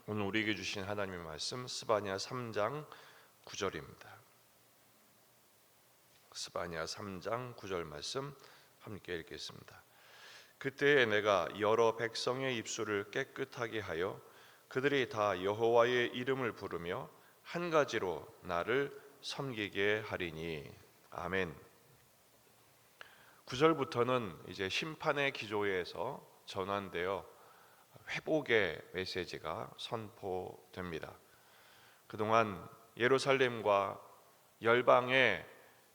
오늘 우리에게 주신 하나님의 말씀 스바냐 3장 9절입니다. 스바냐 3장 9절 말씀 함께 읽겠습니다. 그때에 내가 여러 백성의 입술을 깨끗하게 하여 그들이 다 여호와의 이름을 부르며 한 가지로 나를 섬기게 하리니. 아멘. 9절부터는 이제 심판의 기조에서 전환되어 회복의 메시지가 선포됩니다. 그동안 예루살렘과 열방에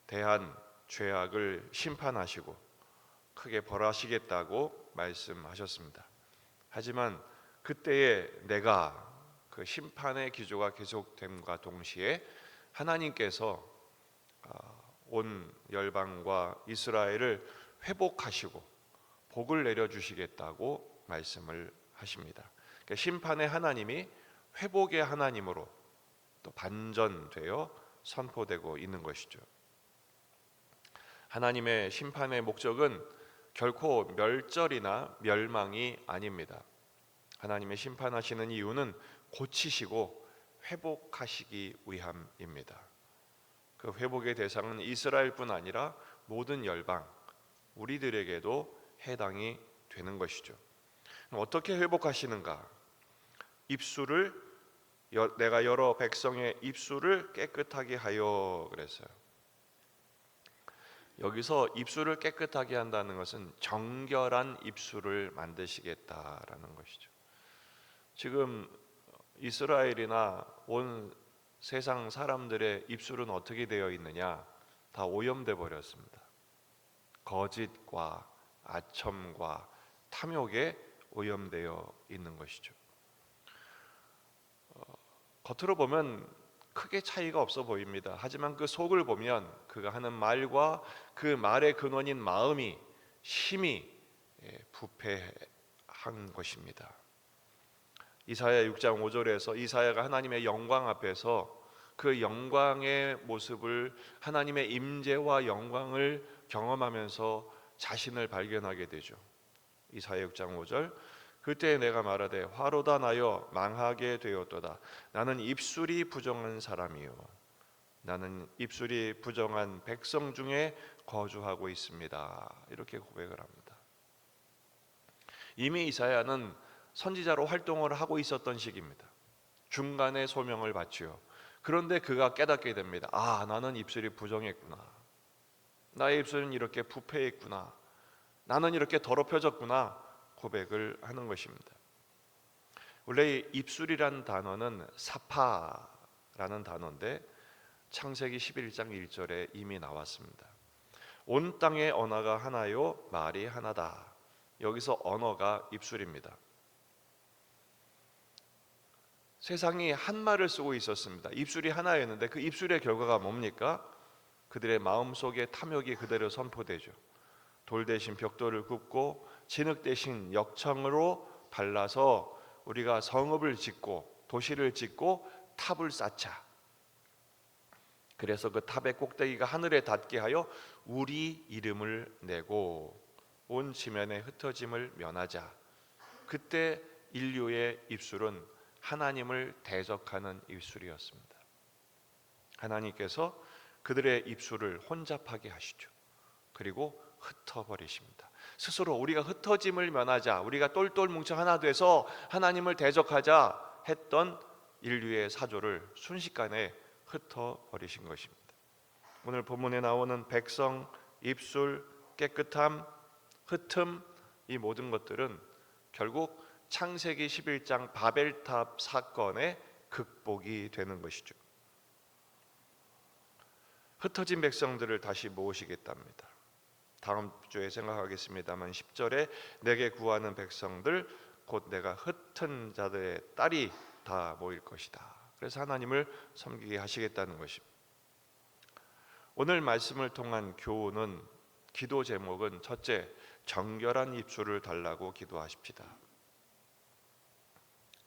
대한 죄악을 심판하시고 크게 벌하시겠다고 말씀하셨습니다. 하지만 그때에 내가 그 심판의 기조가 계속됨과 동시에 하나님께서 온 열방과 이스라엘을 회복하시고 복을 내려주시겠다고 말씀을 하십니다. 그러니까 심판의 하나님이 회복의 하나님으로 또 반전되어 선포되고 있는 것이죠. 하나님의 심판의 목적은 결코 멸절이나 멸망이 아닙니다. 하나님의 심판하시는 이유는 고치시고 회복하시기 위함입니다. 그 회복의 대상은 이스라엘뿐 아니라 모든 열방, 우리들에게도 해당이 되는 것이죠. 어떻게 회복하시는가? 내가 여러 백성의 입술을 깨끗하게 하여 그랬어요. 여기서 입술을 깨끗하게 한다는 것은 정결한 입술을 만드시겠다라는 것이죠. 지금 이스라엘이나 온 세상 사람들의 입술은 어떻게 되어 있느냐? 다 오염돼 버렸습니다. 거짓과 아첨과 탐욕에 오염되어 있는 것이죠. 겉으로 보면 크게 차이가 없어 보입니다. 하지만 그 속을 보면 그가 하는 말과 그 말의 근원인 마음이 심히 부패한 것입니다. 이사야 6장 5절에서 이사야가 하나님의 영광 앞에서 그 영광의 모습을, 하나님의 임재와 영광을 경험하면서 자신을 발견하게 되죠. 이사야 6장 5절, 그때 내가 말하되 화로다 나여 망하게 되었도다. 나는 입술이 부정한 사람이요 나는 입술이 부정한 백성 중에 거주하고 있습니다. 이렇게 고백을 합니다. 이미 이사야는 선지자로 활동을 하고 있었던 시기입니다. 중간에 소명을 받지요. 그런데 그가 깨닫게 됩니다. 나는 입술이 부정했구나. 나의 입술은 이렇게 부패했구나. 나는 이렇게 더럽혀졌구나 고백을 하는 것입니다. 원래 입술이란 단어는 사파라는 단어인데 창세기 11장 1절에 이미 나왔습니다. 온 땅의 언어가 하나요 말이 하나다. 여기서 언어가 입술입니다. 세상이 한 말을 쓰고 있었습니다. 입술이 하나였는데 그 입술의 결과가 뭡니까? 그들의 마음속에 탐욕이 그대로 선포되죠. 돌 대신 벽돌을 굽고 진흙 대신 역청으로 발라서 우리가 성읍을 짓고 도시를 짓고 탑을 쌓자. 그래서 그 탑의 꼭대기가 하늘에 닿게 하여 우리 이름을 내고 온 지면의 흩어짐을 면하자. 그때 인류의 입술은 하나님을 대적하는 입술이었습니다. 하나님께서 그들의 입술을 혼잡하게 하시죠. 그리고 흩어버리십니다. 스스로 우리가 흩어짐을 면하자, 우리가 똘똘 뭉쳐 하나 돼서 하나님을 대적하자 했던 인류의 사조를 순식간에 흩어버리신 것입니다. 오늘 본문에 나오는 백성, 입술, 깨끗함, 흩음, 이 모든 것들은 결국 창세기 11장 바벨탑 사건의 극복이 되는 것이죠. 흩어진 백성들을 다시 모으시겠답니다. 다음 주에 생각하겠습니다만 10절에 내게 구하는 백성들 곧 내가 흩은 자들의 딸이 다 모일 것이다. 그래서 하나님을 섬기게 하시겠다는 것입니다. 오늘 말씀을 통한 교훈은, 기도 제목은 첫째, 정결한 입술을 달라고 기도하십시다.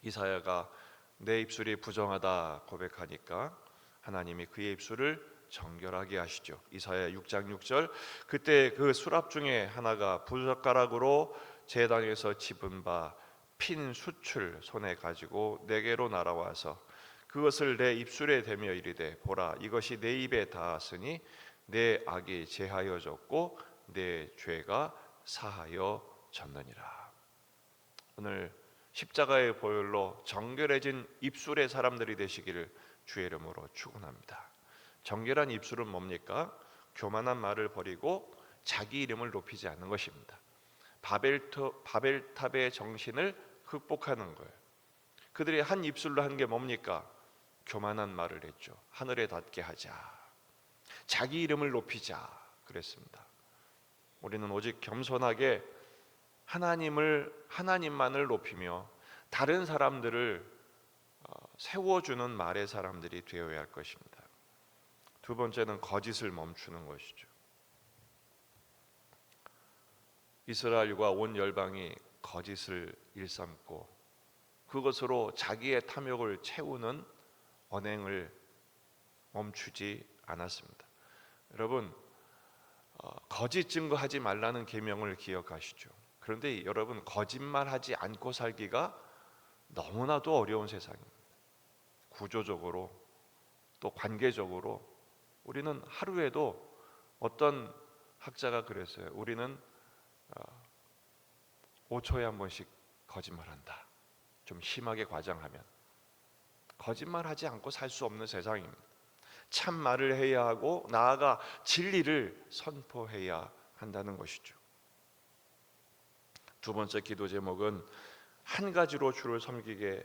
이사야가 내 입술이 부정하다 고백하니까 하나님이 그의 입술을 정결하게 하시죠. 이사야 6장 6절, 그때 그 수랍 중에 하나가 부젓가락으로 제단에서 집은 바 핀 숯을 손에 가지고 내게로 날아와서 그것을 내 입술에 대며 이르되 보라 이것이 내 입에 닿았으니 내 악이 제하여졌고 내 죄가 사하여졌느니라. 오늘 십자가의 보혈로 정결해진 입술의 사람들이 되시기를 주의 이름으로 축원합니다. 정결한 입술은 뭡니까? 교만한 말을 버리고 자기 이름을 높이지 않는 것입니다. 바벨탑의 정신을 극복하는 거예요. 그들이 한 입술로 한 게 뭡니까? 교만한 말을 했죠. 하늘에 닿게 하자, 자기 이름을 높이자 그랬습니다. 우리는 오직 겸손하게 하나님만을 높이며 다른 사람들을 세워주는 말의 사람들이 되어야 할 것입니다. 두 번째는 거짓을 멈추는 것이죠. 이스라엘과 온 열방이 거짓을 일삼고 그것으로 자기의 탐욕을 채우는 언행을 멈추지 않았습니다. 여러분, 거짓 증거하지 말라는 계명을 기억하시죠? 그런데 여러분, 거짓말하지 않고 살기가 너무나도 어려운 세상입니다. 구조적으로 또 관계적으로 우리는 하루에도, 어떤 학자가 그랬어요. 우리는 5초에 한 번씩 거짓말한다. 좀 심하게 과장하면 거짓말하지 않고 살 수 없는 세상입니다. 참 말을 해야 하고 나아가 진리를 선포해야 한다는 것이죠. 두 번째 기도 제목은 한 가지로 주를 섬기게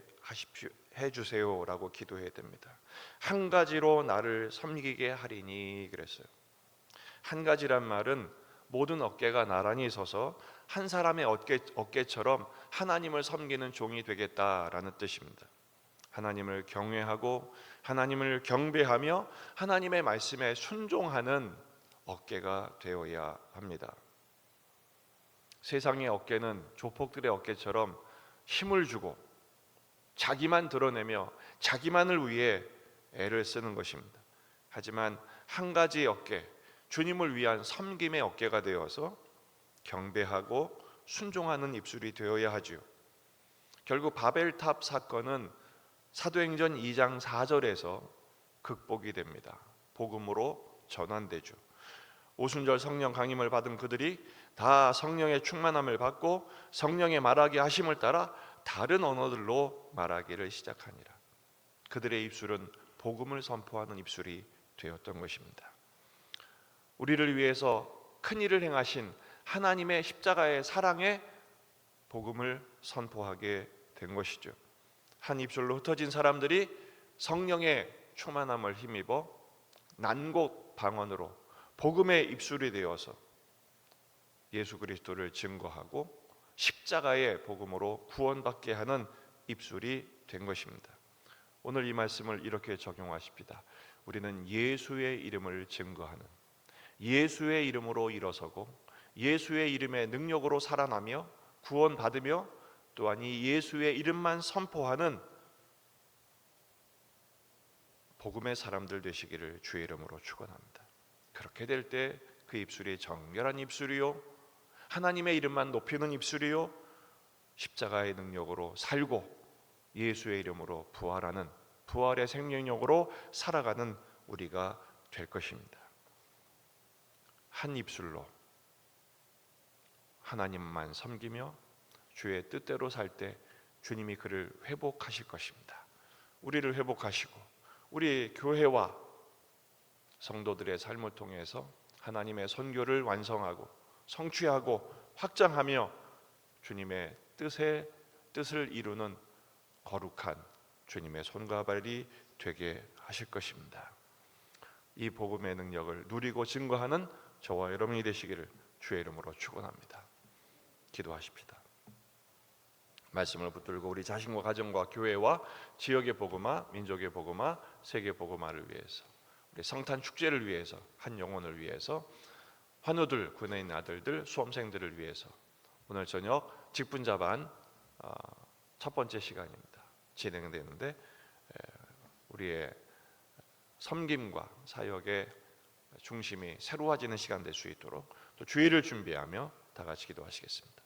해주세요라고 기도해야 됩니다. 한 가지로 나를 섬기게 하리니 그랬어요. 한 가지란 말은 모든 어깨가 나란히 서서 한 사람의 어깨처럼 하나님을 섬기는 종이 되겠다라는 뜻입니다. 하나님을 경외하고 하나님을 경배하며 하나님의 말씀에 순종하는 어깨가 되어야 합니다. 세상의 어깨는 조폭들의 어깨처럼 힘을 주고 자기만 드러내며 자기만을 위해 애를 쓰는 것입니다. 하지만 한 가지 어깨, 주님을 위한 섬김의 어깨가 되어서 경배하고 순종하는 입술이 되어야 하지요. 결국 바벨탑 사건은 사도행전 2장 4절에서 극복이 됩니다. 복음으로 전환되죠. 오순절 성령 강림을 받은 그들이 다 성령의 충만함을 받고 성령의 말하게 하심을 따라 다른 언어들로 말하기를 시작하니라. 그들의 입술은 복음을 선포하는 입술이 되었던 것입니다. 우리를 위해서 큰 일을 행하신 하나님의 십자가의 사랑의 복음을 선포하게 된 것이죠. 한 입술로 흩어진 사람들이 성령의 충만함을 힘입어 난곡 방언으로 복음의 입술이 되어서 예수 그리스도를 증거하고 십자가의 복음으로 구원받게 하는 입술이 된 것입니다. 오늘 이 말씀을 이렇게 적용하십니다. 우리는 예수의 이름을 증거하는, 예수의 이름으로 일어서고 예수의 이름의 능력으로 살아나며 구원받으며 또한 이 예수의 이름만 선포하는 복음의 사람들 되시기를 주의 이름으로 축원합니다. 그렇게 될 때 그 입술이 정결한 입술이요, 하나님의 이름만 높이는 입술이요, 십자가의 능력으로 살고 예수의 이름으로 부활하는, 부활의 생명력으로 살아가는 우리가 될 것입니다. 한 입술로 하나님만 섬기며 주의 뜻대로 살 때 주님이 그를 회복하실 것입니다. 우리를 회복하시고 우리 교회와 성도들의 삶을 통해서 하나님의 선교를 완성하고 성취하고 확장하며 주님의 뜻을 이루는 거룩한 주님의 손과 발이 되게 하실 것입니다. 이 복음의 능력을 누리고 증거하는 저와 여러분이 되시기를 주의 이름으로 축원합니다. 기도하십시다. 말씀을 붙들고 우리 자신과 가정과 교회와 지역의 복음화, 민족의 복음화, 세계 복음화를 위해서, 우리 성탄 축제를 위해서, 한 영혼을 위해서, 환우들, 군에 있는 아들들, 수험생들을 위해서 오늘 저녁 직분자반 첫 번째 시간입니다. 진행되는데 우리의 섬김과 사역의 중심이 새로워지는 시간 될 수 있도록 또 주일을 준비하며 다 같이 기도하시겠습니다.